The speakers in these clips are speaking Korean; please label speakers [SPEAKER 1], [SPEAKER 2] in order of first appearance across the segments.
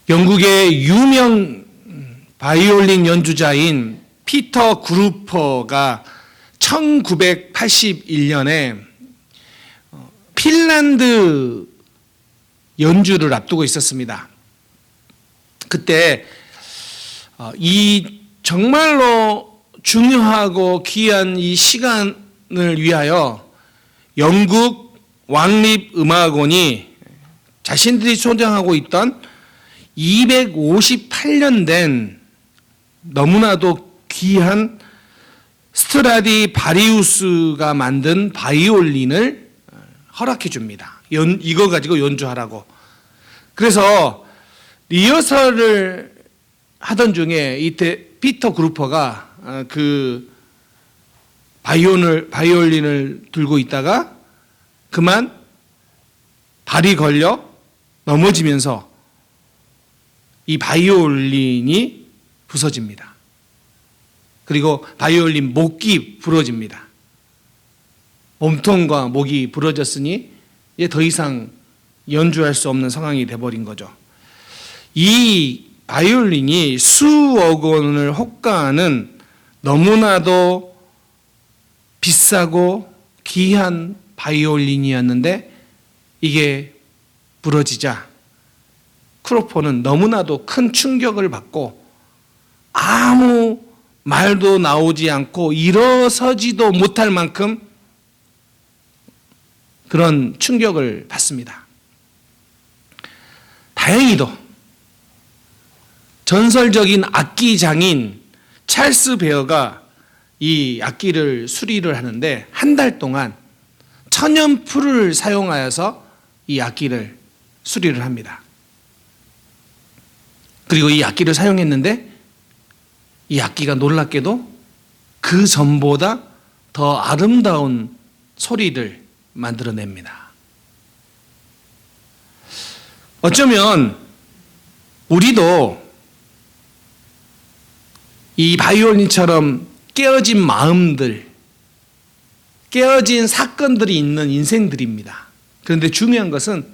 [SPEAKER 1] 영국의 유명 바이올린 연주자인 피터 그루퍼가 1981년에 핀란드 연주를 앞두고 있었습니다. 그때 이 정말로 중요하고 귀한 이 시간을 위하여 영국 왕립음악원이 자신들이 소장하고 있던 258년 된 너무나도 귀한 스트라디바리우스가 만든 바이올린을 허락해 줍니다. 이거 가지고 연주하라고. 그래서 리허설을 하던 중에 이때 피터 그루퍼가 그 바이올린을 들고 있다가 그만 발이 걸려 넘어지면서 이 바이올린이 부서집니다. 그리고 바이올린 목이 부러집니다. 몸통과 목이 부러졌으니 이제 더 이상 연주할 수 없는 상황이 돼버린 거죠. 이 바이올린이 수억 원을 호가하는 너무나도 비싸고 귀한 바이올린이었는데 이게 부러지자 크루퍼는 너무나도 큰 충격을 받고 아무 말도 나오지 않고 일어서지도 못할 만큼 그런 충격을 받습니다. 다행히도 전설적인 악기장인 찰스 베어가 이 악기를 수리를 하는데 한 달 동안 천연풀을 사용하여서 이 악기를 수리를 합니다. 그리고 이 악기를 사용했는데 이 악기가 놀랍게도 그 전보다 더 아름다운 소리를 만들어냅니다. 어쩌면 우리도 이 바이올린처럼 깨어진 마음들, 깨어진 사건들이 있는 인생들입니다. 그런데 중요한 것은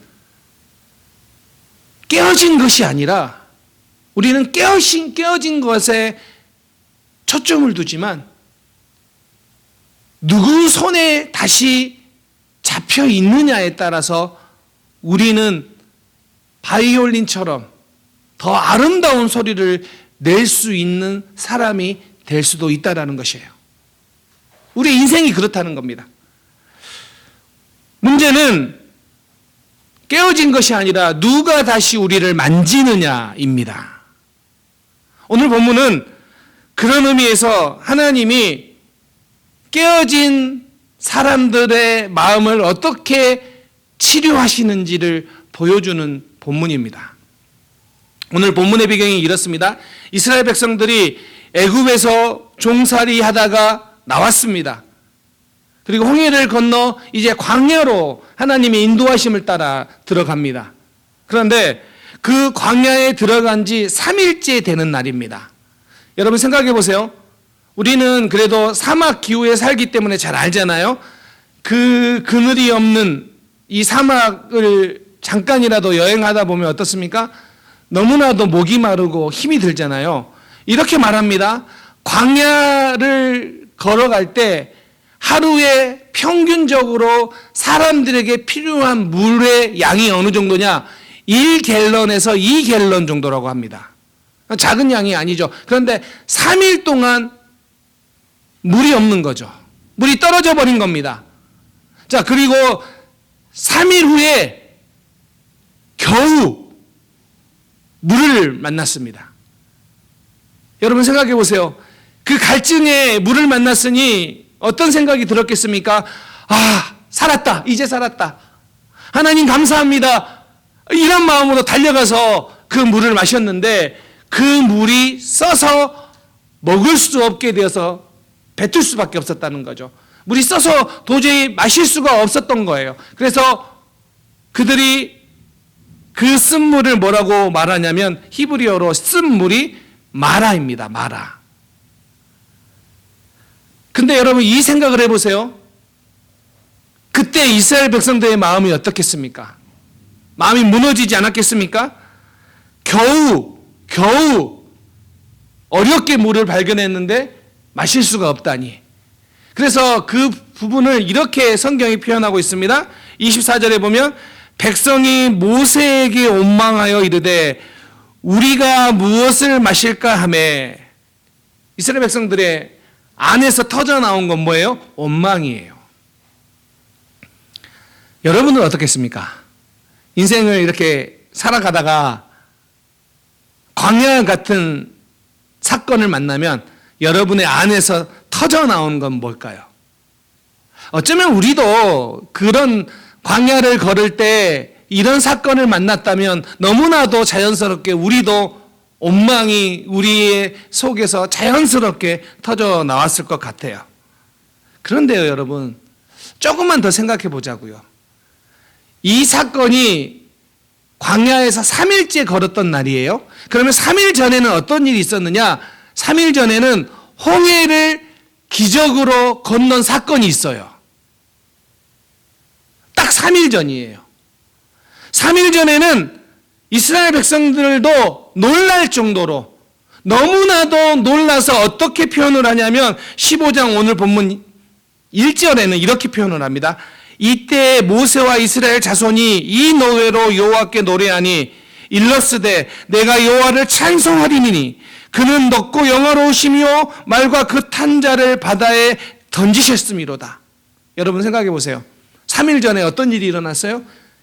[SPEAKER 1] 깨어진 것이 아니라 우리는 깨어진 것에 초점을 두지만 누구 손에 다시 잡혀 있느냐에 따라서 우리는 바이올린처럼 더 아름다운 소리를 낼 수 있는 사람이 될 수도 있다는 것이에요. 우리 인생이 그렇다는 겁니다. 문제는 깨어진 것이 아니라 누가 다시 우리를 만지느냐입니다. 오늘 본문은 그런 의미에서 하나님이 깨어진 사람들의 마음을 어떻게 치료하시는지를 보여주는 본문입니다. 오늘 본문의 배경이 이렇습니다. 이스라엘 백성들이 애굽에서 종살이 하다가 나왔습니다. 그리고 홍해를 건너 이제 광야로 하나님의 인도하심을 따라 들어갑니다. 그런데 그 광야에 들어간 지 3일째 되는 날입니다. 여러분 생각해 보세요. 우리는 그래도 사막 기후에 살기 때문에 잘 알잖아요. 그 그늘이 없는 이 사막을 잠깐이라도 여행하다 보면 어떻습니까? 너무나도 목이 마르고 힘이 들잖아요. 이렇게 말합니다. 광야를 걸어갈 때 하루에 평균적으로 사람들에게 필요한 물의 양이 어느 정도냐? 1갤런에서 2갤런 정도라고 합니다. 작은 양이 아니죠. 그런데 3일 동안 물이 없는 거죠. 물이 떨어져 버린 겁니다. 자, 그리고 3일 후에 겨우 물을 만났습니다. 여러분 생각해 보세요. 그 갈증에 물을 만났으니 어떤 생각이 들었겠습니까? 아, 살았다. 이제 살았다. 하나님 감사합니다. 이런 마음으로 달려가서 그 물을 마셨는데 그 물이 써서 먹을 수 없게 되어서 뱉을 수밖에 없었다는 거죠. 물이 써서 도저히 마실 수가 없었던 거예요. 그래서 그들이 그 쓴 물을 뭐라고 말하냐면 히브리어로 쓴 물이 마라입니다. 마라. 근데 여러분 이 생각을 해보세요. 그때 이스라엘 백성들의 마음이 어떻겠습니까? 마음이 무너지지 않았겠습니까? 겨우 어렵게 물을 발견했는데 마실 수가 없다니. 그래서 그 부분을 이렇게 성경이 표현하고 있습니다. 24절에 보면 백성이 모세에게 원망하여 이르되 우리가 무엇을 마실까 하매. 이스라엘 백성들의 안에서 터져 나온 건 뭐예요? 원망이에요. 여러분은 어떻겠습니까? 인생을 이렇게 살아가다가 광야 같은 사건을 만나면 여러분의 안에서 터져 나온 건 뭘까요? 어쩌면 우리도 그런 광야를 걸을 때 이런 사건을 만났다면 너무나도 자연스럽게 우리도 원망이 우리의 속에서 자연스럽게 터져 나왔을 것 같아요. 그런데요, 여러분, 조금만 더 생각해 보자고요. 이 사건이 광야에서 3일째 걸었던 날이에요. 그러면 3일 전에는 어떤 일이 있었느냐? 3일 전에는 홍해를 기적으로 건넌 사건이 있어요. 딱 3일 전이에요. 3일 전에는 이스라엘 백성들도 놀랄 정도로 너무나도 놀라서 어떻게 표현을 하냐면 15장 오늘 본문 1절에는 이렇게 표현을 합니다. 이때 모세와 이스라엘 자손이 이 노래로 여호와께 노래하니 일러스되 내가 여호와를 찬송하리니 그는 높고 영화로우시며 말과 그 탄 자를 바다에 던지셨음이로다. 여러분 생각해 보세요. 3일 전에 어떤 일이 일어났어요?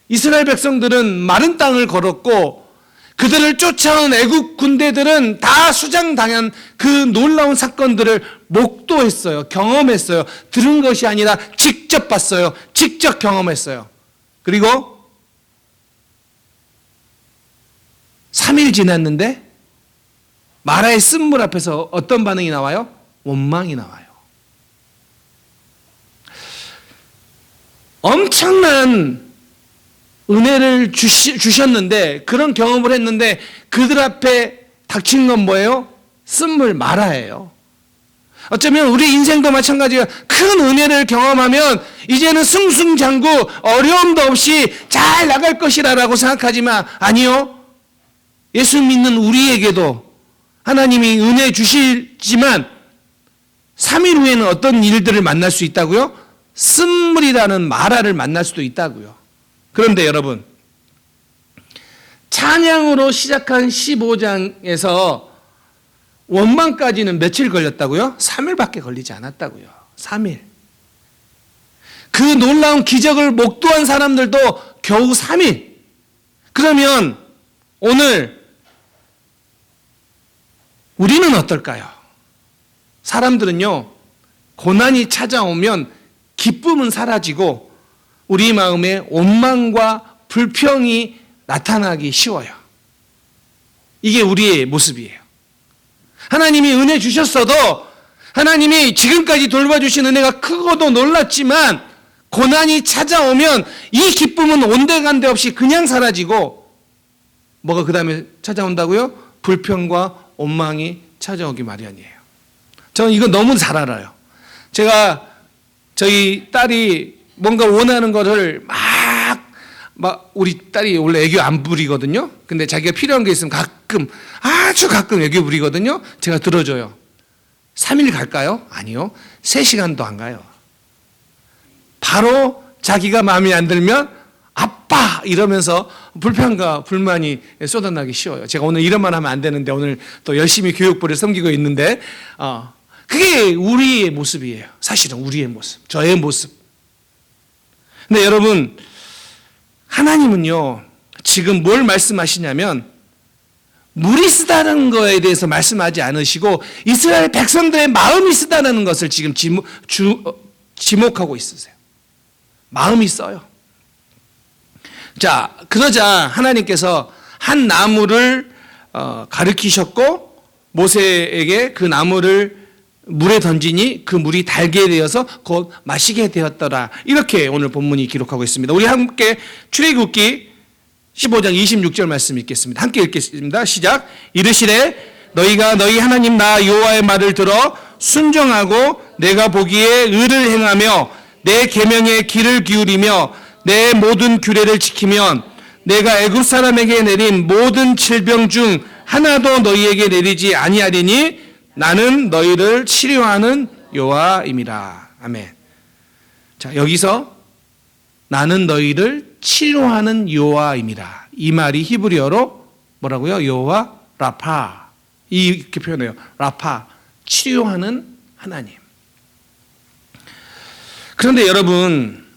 [SPEAKER 1] 이스라엘 백성들은 마른 땅을 걸었고 그들을 쫓아온 애국 군대들은 다 수장당한 그 놀라운 사건들을 목도했어요. 경험했어요. 들은 것이 아니라 직접 봤어요. 직접 경험했어요. 그리고 3일 지났는데 마라의 쓴물 앞에서 어떤 반응이 나와요? 원망이 나와요. 엄청난 은혜를 주셨는데 그런 경험을 했는데 그들 앞에 닥친 건 뭐예요? 쓴물 마라예요. 어쩌면 우리 인생도 마찬가지예요. 큰 은혜를 경험하면 이제는 승승장구 어려움도 없이 잘 나갈 것이라고 생각하지만 아니요. 예수 믿는 우리에게도 하나님이 은혜 주시지만 3일 후에는 어떤 일들을 만날 수 있다고요? 쓴물이라는 마라를 만날 수도 있다고요. 그런데 여러분, 찬양으로 시작한 15장에서 원망까지는 며칠 걸렸다고요? 3일밖에 걸리지 않았다고요. 3일. 그 놀라운 기적을 목도한 사람들도 겨우 3일. 그러면 오늘 우리는 어떨까요? 사람들은요, 고난이 찾아오면 기쁨은 사라지고 우리 마음에 원망과 불평이 나타나기 쉬워요. 이게 우리의 모습이에요. 하나님이 은혜 주셨어도 하나님이 지금까지 돌봐주신 은혜가 크고도 놀랐지만 고난이 찾아오면 이 기쁨은 온데간데 없이 그냥 사라지고 뭐가 그 다음에 찾아온다고요? 불평과 원망이 찾아오기 마련이에요. 저는 이거 너무 잘 알아요. 제가 저희 딸이 뭔가 원하는 거를 막 우리 딸이 원래 애교 안 부리거든요. 근데 자기가 필요한 게 있으면 가끔 아주 가끔 애교 부리거든요. 제가 들어줘요. 3일 갈까요? 아니요. 3시간도 안 가요. 바로 자기가 마음에 안 들면 아빠 이러면서 불평과 불만이 쏟아나기 쉬워요. 제가 오늘 이런 말 하면 안 되는데 오늘 또 열심히 교육부를 섬기고 있는데 그게 우리의 모습이에요. 사실은 우리의 모습, 저의 모습. 근데 여러분, 하나님은요, 지금 뭘 말씀하시냐면 물이 쓰다는 거에 대해서 말씀하지 않으시고 이스라엘 백성들의 마음이 쓰다는 것을 지금 지목하고 있으세요. 마음이 써요. 자, 그러자 하나님께서 한 나무를 가르치셨고 모세에게 그 나무를 물에 던지니 그 물이 달게 되어서 곧 마시게 되었더라. 이렇게 오늘 본문이 기록하고 있습니다. 우리 함께 출애굽기 15장 26절 말씀 읽겠습니다. 함께 읽겠습니다. 시작. 이르시되 너희가 너희 하나님 나 여호와의 말을 들어 순종하고 내가 보기에 의를 행하며 내 계명에 귀를 기울이며 내 모든 규례를 지키면 내가 애굽 사람에게 내린 모든 질병 중 하나도 너희에게 내리지 아니하리니 나는 너희를 치료하는 여호와임이라. 아멘. 자, 여기서 나는 너희를 치료하는 여호와임이라. 이 말이 히브리어로 뭐라고요? 여호와 라파. 이렇게 표현해요. 라파. 치료하는 하나님. 그런데 여러분,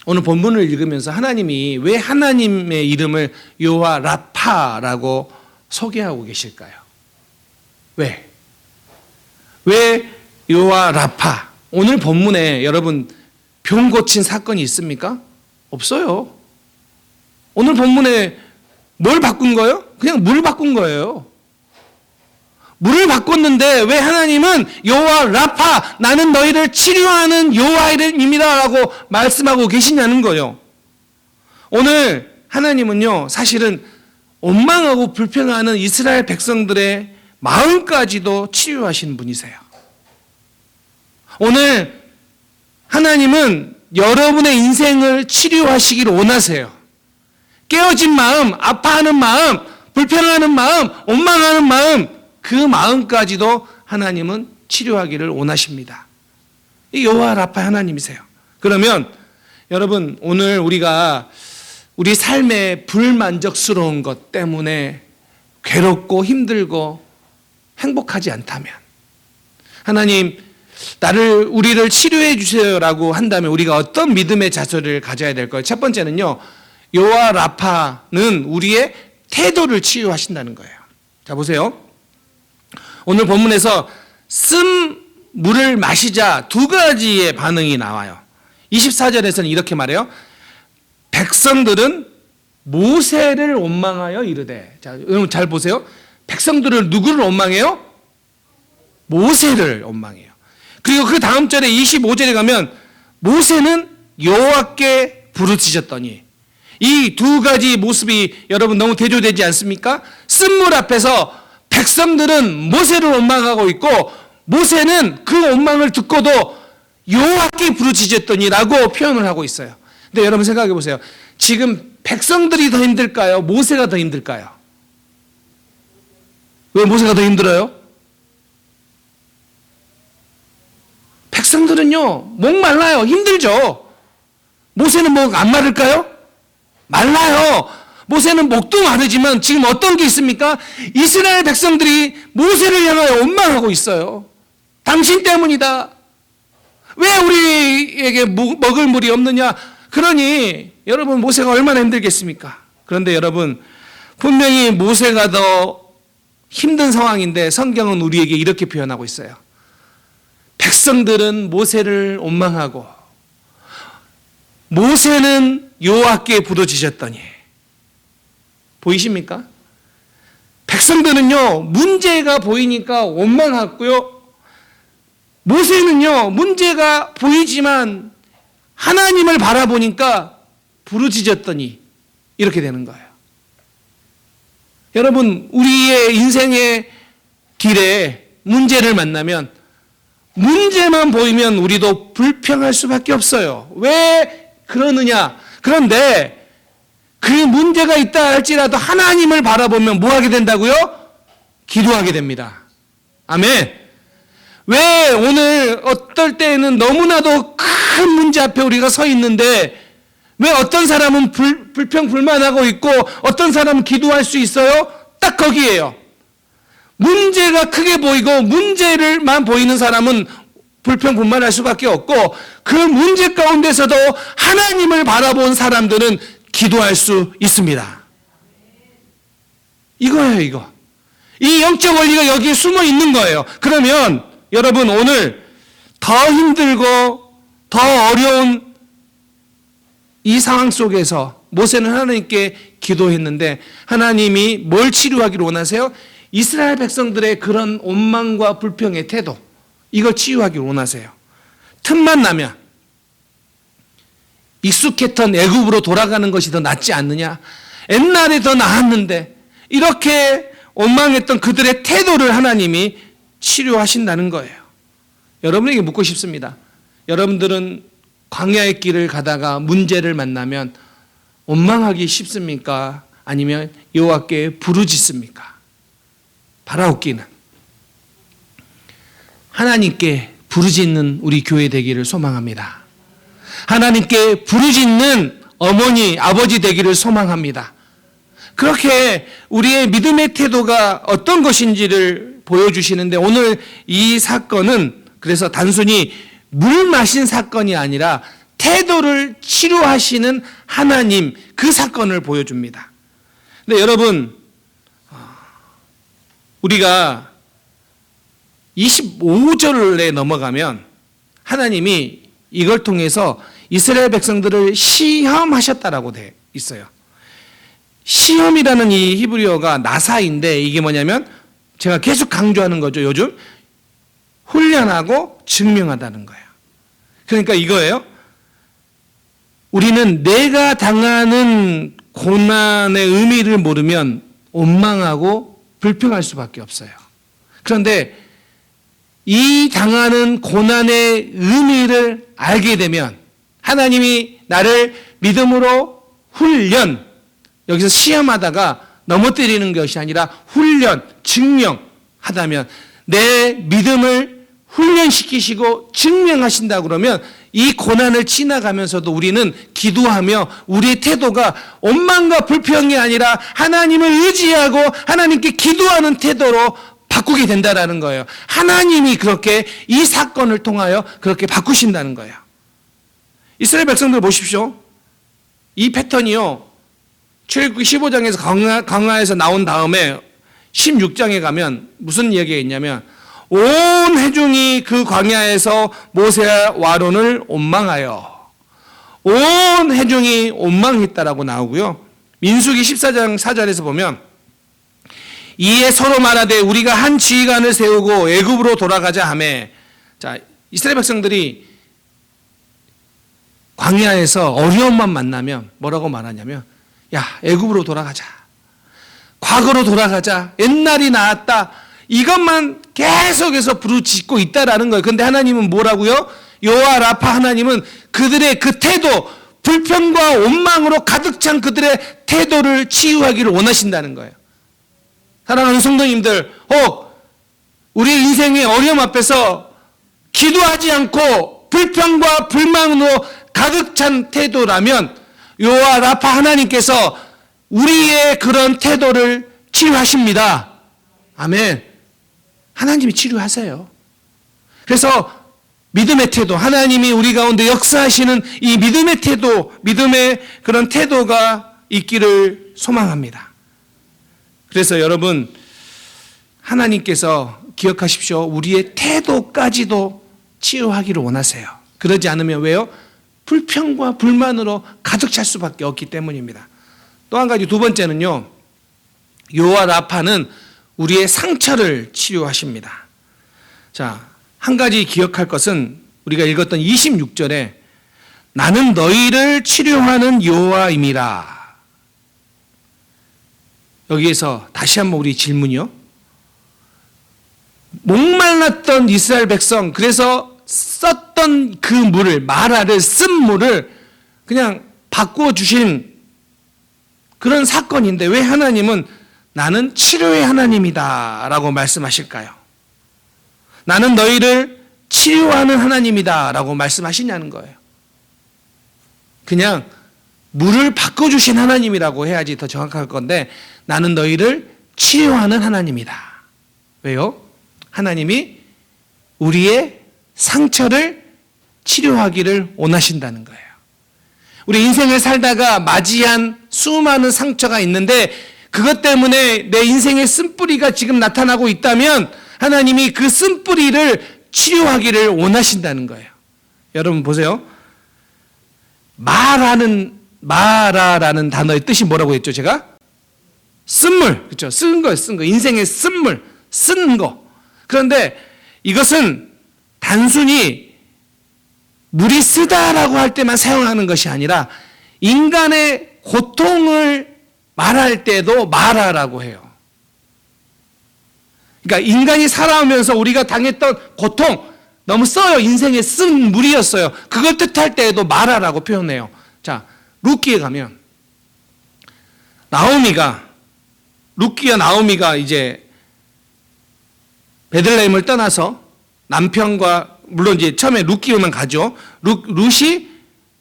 [SPEAKER 1] 오늘 본문을 읽으면서 하나님이 왜 하나님의 이름을 여호와 라파라고 소개하고 계실까요? 왜? 왜 여호와 라파? 오늘 본문에 여러분 병 고친 사건이 있습니까? 없어요. 오늘 본문에 뭘 바꾼 거예요? 그냥 물 바꾼 거예요. 물을 바꿨는데 왜 하나님은 여호와 라파, 나는 너희를 치료하는 여호와임이다라고 말씀하고 계시냐는 거예요. 오늘 하나님은요, 사실은 원망하고 불평하는 이스라엘 백성들의 마음까지도 치유하신 분이세요. 오늘 하나님은 여러분의 인생을 치료하시기를 원하세요. 깨어진 마음, 아파하는 마음, 불평하는 마음, 원망하는 마음, 그 마음까지도 하나님은 치료하기를 원하십니다. 이 여호와 라파 하나님이세요. 그러면 여러분, 오늘 우리가 우리 삶에 불만족스러운 것 때문에 괴롭고 힘들고 행복하지 않다면, 하나님 우리를 치료해 주세요라고 한다면 우리가 어떤 믿음의 자세를 가져야 될까요? 첫 번째는요, 여호와 라파는 우리의 태도를 치유하신다는 거예요. 자, 보세요. 오늘 본문에서 쓴 물을 마시자 두 가지의 반응이 나와요. 24절에서는 이렇게 말해요. 백성들은 모세를 원망하여 이르되. 자, 여러분 잘 보세요. 백성들은 누구를 원망해요? 모세를 원망해요. 그리고 그 다음 절에 25절에 가면 모세는 여호와께 부르짖었더니. 이 두 가지 모습이 여러분 너무 대조되지 않습니까? 쓴물 앞에서 백성들은 모세를 원망하고 있고, 모세는 그 원망을 듣고도 여호와께 부르짖었더니라고 표현을 하고 있어요. 근데 여러분 생각해 보세요. 지금 백성들이 더 힘들까요? 모세가 더 힘들까요? 왜 모세가 더 힘들어요? 백성들은요, 목 말라요. 힘들죠. 모세는 목 안 마를까요? 말라요. 모세는 목도 마르지만 지금 어떤 게 있습니까? 이스라엘 백성들이 모세를 향하여 원망하고 있어요. 당신 때문이다. 왜 우리에게 먹을 물이 없느냐? 그러니 여러분, 모세가 얼마나 힘들겠습니까? 그런데 여러분, 분명히 모세가 더 힘든 상황인데 성경은 우리에게 이렇게 표현하고 있어요. 백성들은 모세를 원망하고 모세는 여호와께 부르짖었더니. 보이십니까? 백성들은요, 문제가 보이니까 원망하고요, 모세는요, 문제가 보이지만 하나님을 바라보니까 부르짖었더니 이렇게 되는 거예요. 여러분, 우리의 인생의 길에 문제를 만나면 문제만 보이면 우리도 불평할 수밖에 없어요. 왜 그러느냐? 그런데 그 문제가 있다 할지라도 하나님을 바라보면 뭐 하게 된다고요? 기도하게 됩니다. 아멘. 왜 오늘 어떨 때에는 너무나도 큰 문제 앞에 우리가 서 있는데 왜 어떤 사람은 불평 불만하고 있고 어떤 사람은 기도할 수 있어요? 딱 거기에요. 문제가 크게 보이고 문제를만 보이는 사람은 불평 불만할 수밖에 없고, 그 문제 가운데서도 하나님을 바라본 사람들은 기도할 수 있습니다. 이거예요, 이거. 이 영적 원리가 여기에 숨어 있는 거예요. 그러면 여러분, 오늘 더 힘들고 더 어려운 이 상황 속에서 모세는 하나님께 기도했는데 하나님이 뭘 치료하기를 원하세요? 이스라엘 백성들의 그런 원망과 불평의 태도, 이걸 치유하기를 원하세요. 틈만 나면 익숙했던 애굽으로 돌아가는 것이 더 낫지 않느냐? 옛날에 더 나았는데, 이렇게 원망했던 그들의 태도를 하나님이 치료하신다는 거예요. 여러분에게 묻고 싶습니다. 여러분들은 광야의 길을 가다가 문제를 만나면 원망하기 쉽습니까? 아니면 여호와께 부르짖습니까? 바라옵기는 하나님께 부르짖는 우리 교회 되기를 소망합니다. 하나님께 부르짖는 어머니, 아버지 되기를 소망합니다. 그렇게 우리의 믿음의 태도가 어떤 것인지를 보여주시는데, 오늘 이 사건은 그래서 단순히 물 마신 사건이 아니라 태도를 치료하시는 하나님, 그 사건을 보여줍니다. 근데 여러분, 우리가 25절에 넘어가면 하나님이 이걸 통해서 이스라엘 백성들을 시험하셨다라고 돼 있어요. 시험이라는 이 히브리어가 나사인데, 이게 뭐냐면 제가 계속 강조하는 거죠. 요즘 훈련하고 증명하다는 거예요. 그러니까 이거예요. 우리는 내가 당하는 고난의 의미를 모르면 원망하고 불평할 수밖에 없어요. 그런데 이 당하는 고난의 의미를 알게 되면 하나님이 나를 믿음으로 훈련, 여기서 시험하다가 넘어뜨리는 것이 아니라 훈련, 증명하다면 내 믿음을 훈련시키시고 증명하신다 그러면 이 고난을 지나가면서도 우리는 기도하며 우리의 태도가 원망과 불평이 아니라 하나님을 의지하고 하나님께 기도하는 태도로 바꾸게 된다라는 거예요. 하나님이 그렇게 이 사건을 통하여 그렇게 바꾸신다는 거예요. 이스라엘 백성들 보십시오. 이 패턴이요, 출애굽기 15장에서 광야에서 나온 다음에 16장에 가면 무슨 얘기가 있냐면, 온 회중이 그 광야에서 모세와 아론을 원망하여, 온 회중이 원망했다라고 나오고요. 민수기 14장 4절에서 보면, 이에 서로 말하되 우리가 한 지휘관을 세우고 애굽으로 돌아가자 하매. 자, 이스라엘 백성들이 광야에서 어려움만 만나면 뭐라고 말하냐면, 야, 애굽으로 돌아가자, 과거로 돌아가자, 옛날이 나았다, 이것만 계속해서 부르짖고 있다라는 거예요. 그런데 하나님은 뭐라고요? 여호와 라파 하나님은 그들의 그 태도, 불평과 원망으로 가득 찬 그들의 태도를 치유하기를 원하신다는 거예요. 사랑하는 성도님들, 우리 인생의 어려움 앞에서 기도하지 않고 불평과 불만으로 가득 찬 태도라면 여호와 라파 하나님께서 우리의 그런 태도를 치유하십니다. 아멘. 하나님이 치료하세요. 그래서 믿음의 태도, 하나님이 우리 가운데 역사하시는 이 믿음의 태도, 믿음의 그런 태도가 있기를 소망합니다. 그래서 여러분, 하나님께서 기억하십시오. 우리의 태도까지도 치유하기를 원하세요. 그러지 않으면 왜요? 불평과 불만으로 가득 찰 수밖에 없기 때문입니다. 또 한 가지, 두 번째는요, 여호와 라파는 우리의 상처를 치료하십니다. 자, 한 가지 기억할 것은 우리가 읽었던 26절에 나는 너희를 치료하는 여호와임이라. 여기에서 다시 한번 우리 질문이요. 목말랐던 이스라엘 백성, 그래서 썼던 그 물을, 마라를 쓴 물을 그냥 바꾸어 주신 그런 사건인데 왜 하나님은 나는 치료의 하나님이다 라고 말씀하실까요? 나는 너희를 치유하는 하나님이다 라고 말씀하시냐는 거예요. 그냥 물을 바꿔주신 하나님이라고 해야지 더 정확할 건데, 나는 너희를 치유하는 하나님이다. 왜요? 하나님이 우리의 상처를 치료하기를 원하신다는 거예요. 우리 인생을 살다가 맞이한 수많은 상처가 있는데 그것 때문에 내 인생의 쓴뿌리가 지금 나타나고 있다면 하나님이 그 쓴뿌리를 치료하기를 원하신다는 거예요. 여러분 보세요. 마라라는 단어의 뜻이 뭐라고 했죠, 제가? 쓴물, 그렇죠? 쓴 거예요, 쓴 거. 인생의 쓴물, 쓴 거. 그런데 이것은 단순히 물이 쓰다라고 할 때만 사용하는 것이 아니라 인간의 고통을 말할 때도 마라라고 해요. 그러니까 인간이 살아오면서 우리가 당했던 고통, 너무 써요. 인생의 쓴 물이었어요. 그걸 뜻할 때에도 마라라고 표현해요. 자, 룻기에 가면 룻기와 나오미가 이제 베들레헴을 떠나서 남편과, 물론 이제 처음에 룻기만 가죠.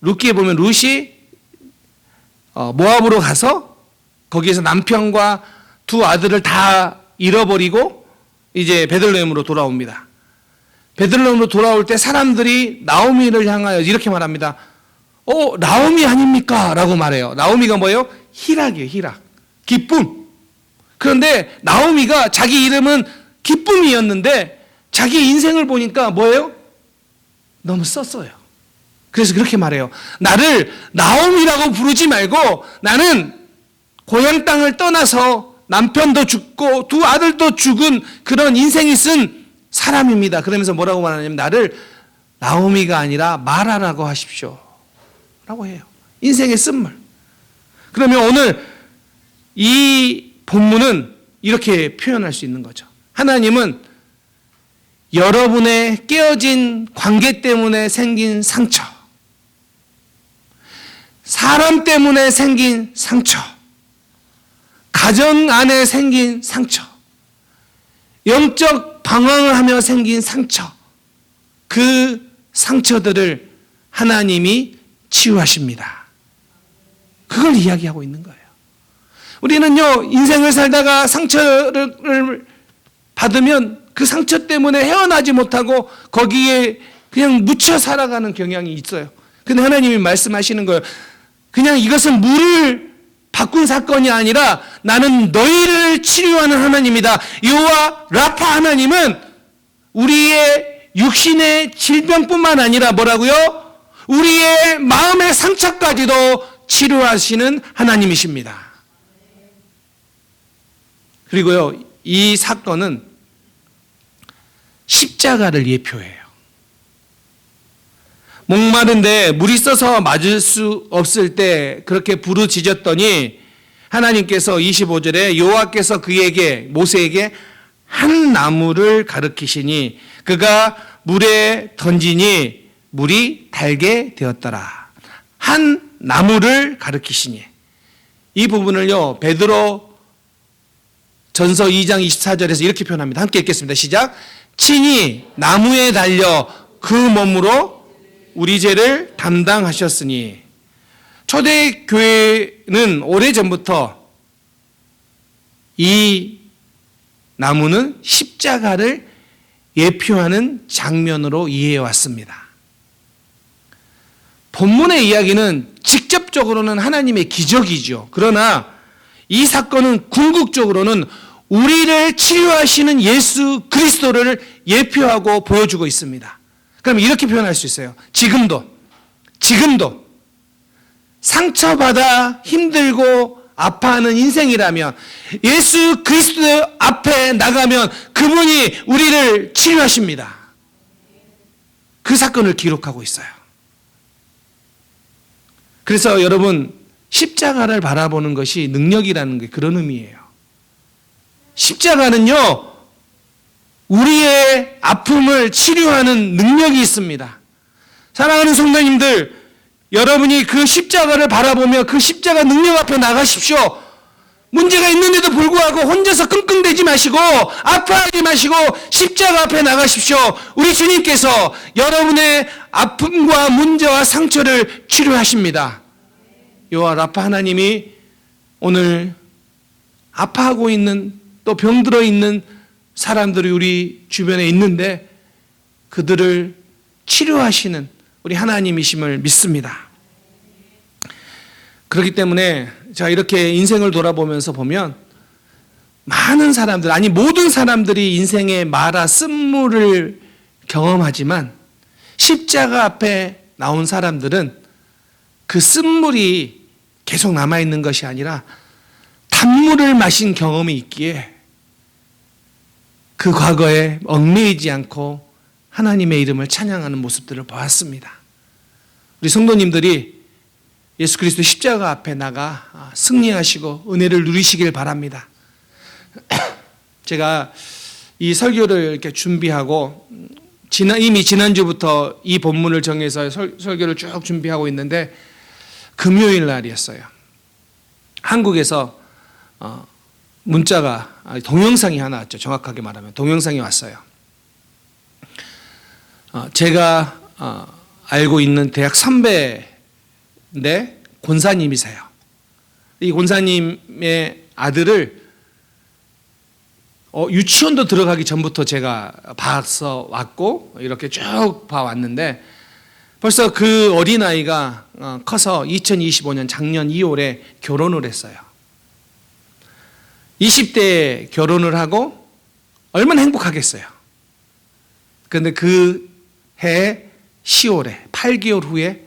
[SPEAKER 1] 룻기에 보면 룻이 모압으로 가서 거기에서 남편과 두 아들을 다 잃어버리고 이제 베들레헴으로 돌아옵니다. 베들레헴으로 돌아올 때 사람들이 나오미를 향하여 이렇게 말합니다. 나오미 아닙니까? 라고 말해요. 나오미가 뭐예요? 희락이에요, 희락. 기쁨. 그런데 나오미가 자기 이름은 기쁨이었는데 자기 인생을 보니까 뭐예요? 너무 썼어요. 그래서 그렇게 말해요. 나를 나오미라고 부르지 말고 나는 고향 땅을 떠나서 남편도 죽고 두 아들도 죽은 그런 인생이 쓴 사람입니다. 그러면서 뭐라고 말하냐면 나를 나오미가 아니라 마라라고 하십시오 라고 해요. 인생의 쓴물. 그러면 오늘 이 본문은 이렇게 표현할 수 있는 거죠. 하나님은 여러분의 깨어진 관계 때문에 생긴 상처, 사람 때문에 생긴 상처, 가정 안에 생긴 상처, 영적 방황을 하며 생긴 상처, 그 상처들을 하나님이 치유하십니다. 그걸 이야기하고 있는 거예요. 우리는요, 인생을 살다가 상처를 받으면 그 상처 때문에 헤어나지 못하고 거기에 그냥 묻혀 살아가는 경향이 있어요. 근데 하나님이 말씀하시는 거예요. 그냥 이것은 물을 바꾼 사건이 아니라 나는 너희를 치료하는 하나님이다. 여호와 라파 하나님은 우리의 육신의 질병뿐만 아니라 뭐라고요? 우리의 마음의 상처까지도 치료하시는 하나님이십니다. 그리고요, 이 사건은 십자가를 예표해요. 목마른데 물이 써서 맞을 수 없을 때 그렇게 부르짖었더니 하나님께서 25절에 여호와께서 그에게 모세에게 한 나무를 가르치시니 그가 물에 던지니 물이 달게 되었더라. 한 나무를 가르치시니, 이 부분을요 베드로 전서 2장 24절에서 이렇게 표현합니다. 함께 읽겠습니다. 시작. 친히 나무에 달려 그 몸으로 우리 죄를 담당하셨으니. 초대교회는 오래전부터 이 나무는 십자가를 예표하는 장면으로 이해해 왔습니다. 본문의 이야기는 직접적으로는 하나님의 기적이죠. 그러나 이 사건은 궁극적으로는 우리를 치유하시는 예수 그리스도를 예표하고 보여주고 있습니다. 그럼 이렇게 표현할 수 있어요. 지금도 상처받아 힘들고 아파하는 인생이라면 예수 그리스도 앞에 나가면 그분이 우리를 치유하십니다. 그 사건을 기록하고 있어요. 그래서 여러분, 십자가를 바라보는 것이 능력이라는 게 그런 의미예요. 십자가는요, 우리의 아픔을 치료하는 능력이 있습니다. 사랑하는 성도님들, 여러분이 그 십자가를 바라보며 그 십자가 능력 앞에 나가십시오. 문제가 있는데도 불구하고 혼자서 끙끙대지 마시고 아파하지 마시고 십자가 앞에 나가십시오. 우리 주님께서 여러분의 아픔과 문제와 상처를 치료하십니다. 여호와 라파 하나님이 오늘 아파하고 있는, 또 병들어 있는 사람들이 우리 주변에 있는데 그들을 치료하시는 우리 하나님이심을 믿습니다. 그렇기 때문에 자, 이렇게 인생을 돌아보면서 보면 많은 사람들, 아니 모든 사람들이 인생의 마라 쓴물을 경험하지만 십자가 앞에 나온 사람들은 그 쓴물이 계속 남아있는 것이 아니라 단물을 마신 경험이 있기에 그 과거에 얽매이지 않고 하나님의 이름을 찬양하는 모습들을 보았습니다. 우리 성도님들이 예수 그리스도 십자가 앞에 나가 승리하시고 은혜를 누리시길 바랍니다. 제가 이 설교를 이렇게 준비하고 이미 지난주부터 이 본문을 정해서 설교를 쭉 준비하고 있는데 금요일 날이었어요. 한국에서 문자가 동영상이 하나 왔죠. 정확하게 말하면 동영상이 왔어요. 제가 알고 있는 대학 선배인데 권사님이세요. 이 권사님의 아들을 유치원도 들어가기 전부터 제가 봐서 왔고 이렇게 쭉 봐왔는데 벌써 그 어린아이가 커서 2025년 작년 2월에 결혼을 했어요. 20대에 결혼을 하고 얼마나 행복하겠어요. 그런데 그 해 10월에 8개월 후에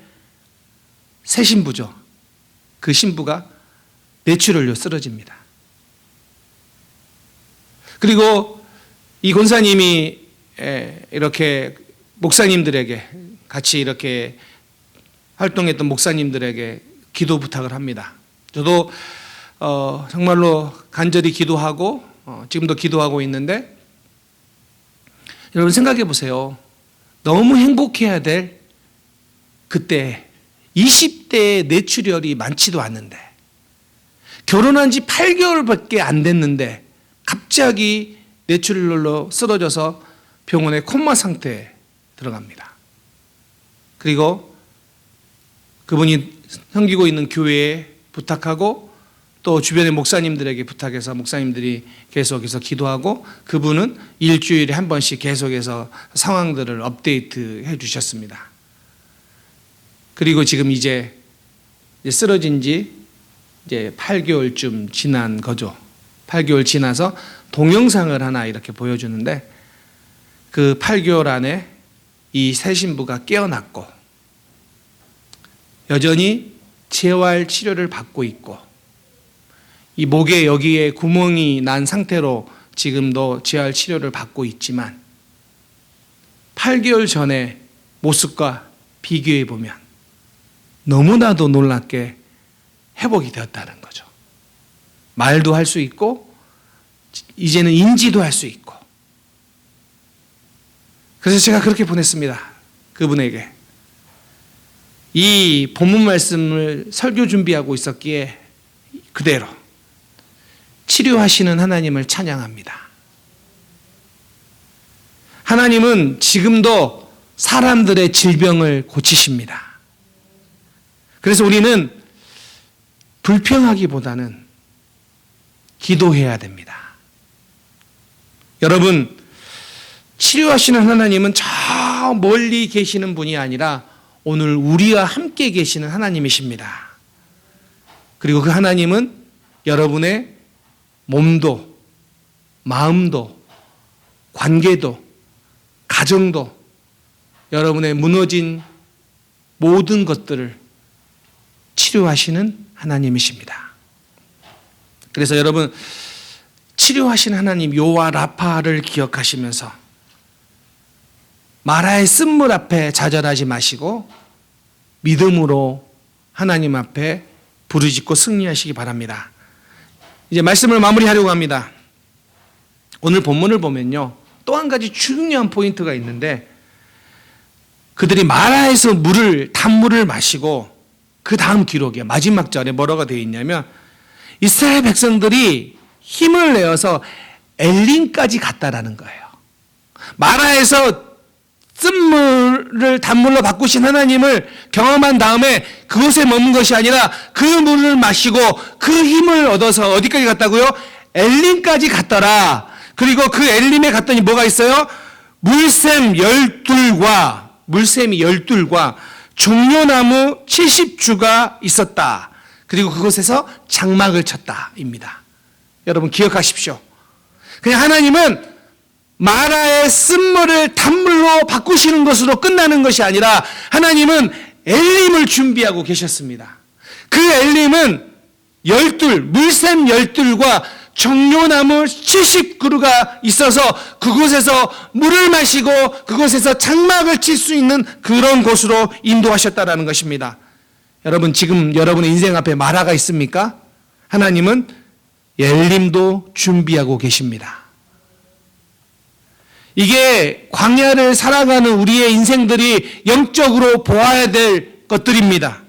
[SPEAKER 1] 새 신부죠. 그 신부가 뇌출혈로 쓰러집니다. 그리고 이 권사님이 이렇게 목사님들에게 같이 이렇게 활동했던 목사님들에게 기도 부탁을 합니다. 저도 정말로 간절히 기도하고 지금도 기도하고 있는데 여러분 생각해 보세요. 너무 행복해야 될 그때 20대에 뇌출혈이 많지도 않는데 결혼한 지 8개월밖에 안 됐는데 갑자기 뇌출혈로 쓰러져서 병원에 콤마 상태에 들어갑니다. 그리고 그분이 섬기고 있는 교회에 부탁하고 또 주변의 목사님들에게 부탁해서 목사님들이 계속해서 기도하고 그분은 일주일에 한 번씩 계속해서 상황들을 업데이트해 주셨습니다. 그리고 지금 이제 쓰러진 지 이제 8개월쯤 지난 거죠. 8개월 지나서 동영상을 하나 이렇게 보여주는데 그 8개월 안에 이 새 신부가 깨어났고 여전히 재활 치료를 받고 있고 이 목에 여기에 구멍이 난 상태로 지금도 재활 치료를 받고 있지만 8개월 전의 모습과 비교해 보면 너무나도 놀랍게 회복이 되었다는 거죠. 말도 할 수 있고 이제는 인지도 할 수 있고 그래서 제가 그렇게 보냈습니다. 그분에게 이 본문 말씀을 설교 준비하고 있었기에 그대로 치료하시는 하나님을 찬양합니다. 하나님은 지금도 사람들의 질병을 고치십니다. 그래서 우리는 불평하기보다는 기도해야 됩니다. 여러분, 치료하시는 하나님은 저 멀리 계시는 분이 아니라 오늘 우리와 함께 계시는 하나님이십니다. 그리고 그 하나님은 여러분의 몸도, 마음도, 관계도, 가정도, 여러분의 무너진 모든 것들을 치료하시는 하나님이십니다. 그래서 여러분, 치료하신 하나님 여호와 라파를 기억하시면서 마라의 쓴물 앞에 좌절하지 마시고 믿음으로 하나님 앞에 부르짖고 승리하시기 바랍니다. 이제 말씀을 마무리하려고 합니다. 오늘 본문을 보면요, 또 한 가지 중요한 포인트가 있는데 그들이 마라에서 단물을 마시고 그 다음 기록에 마지막 절에 뭐라고 되어 있냐면 이스라엘 백성들이 힘을 내어서 엘림까지 갔다라는 거예요. 마라에서 쓴물을 단물로 바꾸신 하나님을 경험한 다음에 그곳에 머문 것이 아니라 그 물을 마시고 그 힘을 얻어서 어디까지 갔다고요? 엘림까지 갔더라. 그리고 그 엘림에 갔더니 뭐가 있어요? 물샘이 12과 종려나무 70주가 있었다. 그리고 그곳에서 장막을 쳤다입니다. 여러분 기억하십시오. 그냥 하나님은 마라의 쓴물을 단물로 바꾸시는 것으로 끝나는 것이 아니라 하나님은 엘림을 준비하고 계셨습니다. 그 엘림은 물샘 12과 종려나무 70그루가 있어서 그곳에서 물을 마시고 그곳에서 장막을 칠 수 있는 그런 곳으로 인도하셨다라는 것입니다. 여러분 지금 여러분의 인생 앞에 마라가 있습니까? 하나님은 엘림도 준비하고 계십니다. 이게 광야를 살아가는 우리의 인생들이 영적으로 보아야 될 것들입니다.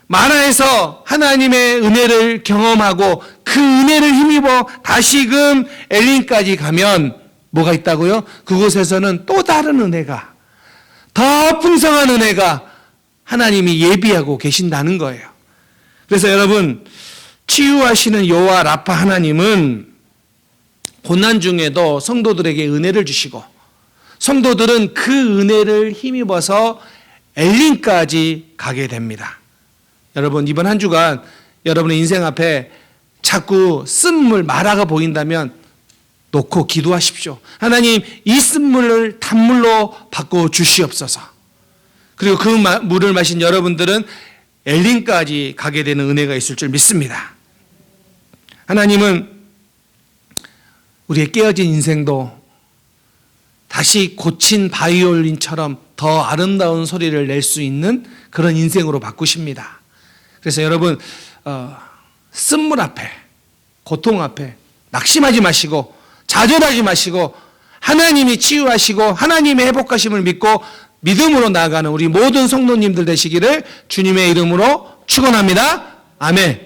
[SPEAKER 1] 마라에서 하나님의 은혜를 경험하고 그 그 은혜를 힘입어 다시금 엘린까지 가면 뭐가 있다고요? 그곳에서는 또 다른 은혜가, 더 풍성한 은혜가 하나님이 예비하고 계신다는 거예요. 그래서 여러분, 치유하시는 여호와 라파 하나님은 고난 중에도 성도들에게 은혜를 주시고, 성도들은 그 은혜를 힘입어서 엘린까지 가게 됩니다. 여러분, 이번 한 주간 여러분의 인생 앞에 자꾸 쓴물 마라가 보인다면 놓고 기도하십시오. 하나님, 이 쓴물을 단물로 바꿔 주시옵소서. 그리고 그 물을 마신 여러분들은 엘린까지 가게 되는 은혜가 있을 줄 믿습니다. 하나님은 우리의 깨어진 인생도 다시 고친 바이올린처럼 더 아름다운 소리를 낼 수 있는 그런 인생으로 바꾸십니다. 그래서 여러분, 쓴물 앞에, 고통 앞에 낙심하지 마시고 좌절하지 마시고 하나님이 치유하시고 하나님의 회복하심을 믿고 믿음으로 나아가는 우리 모든 성도님들 되시기를 주님의 이름으로 축원합니다. 아멘.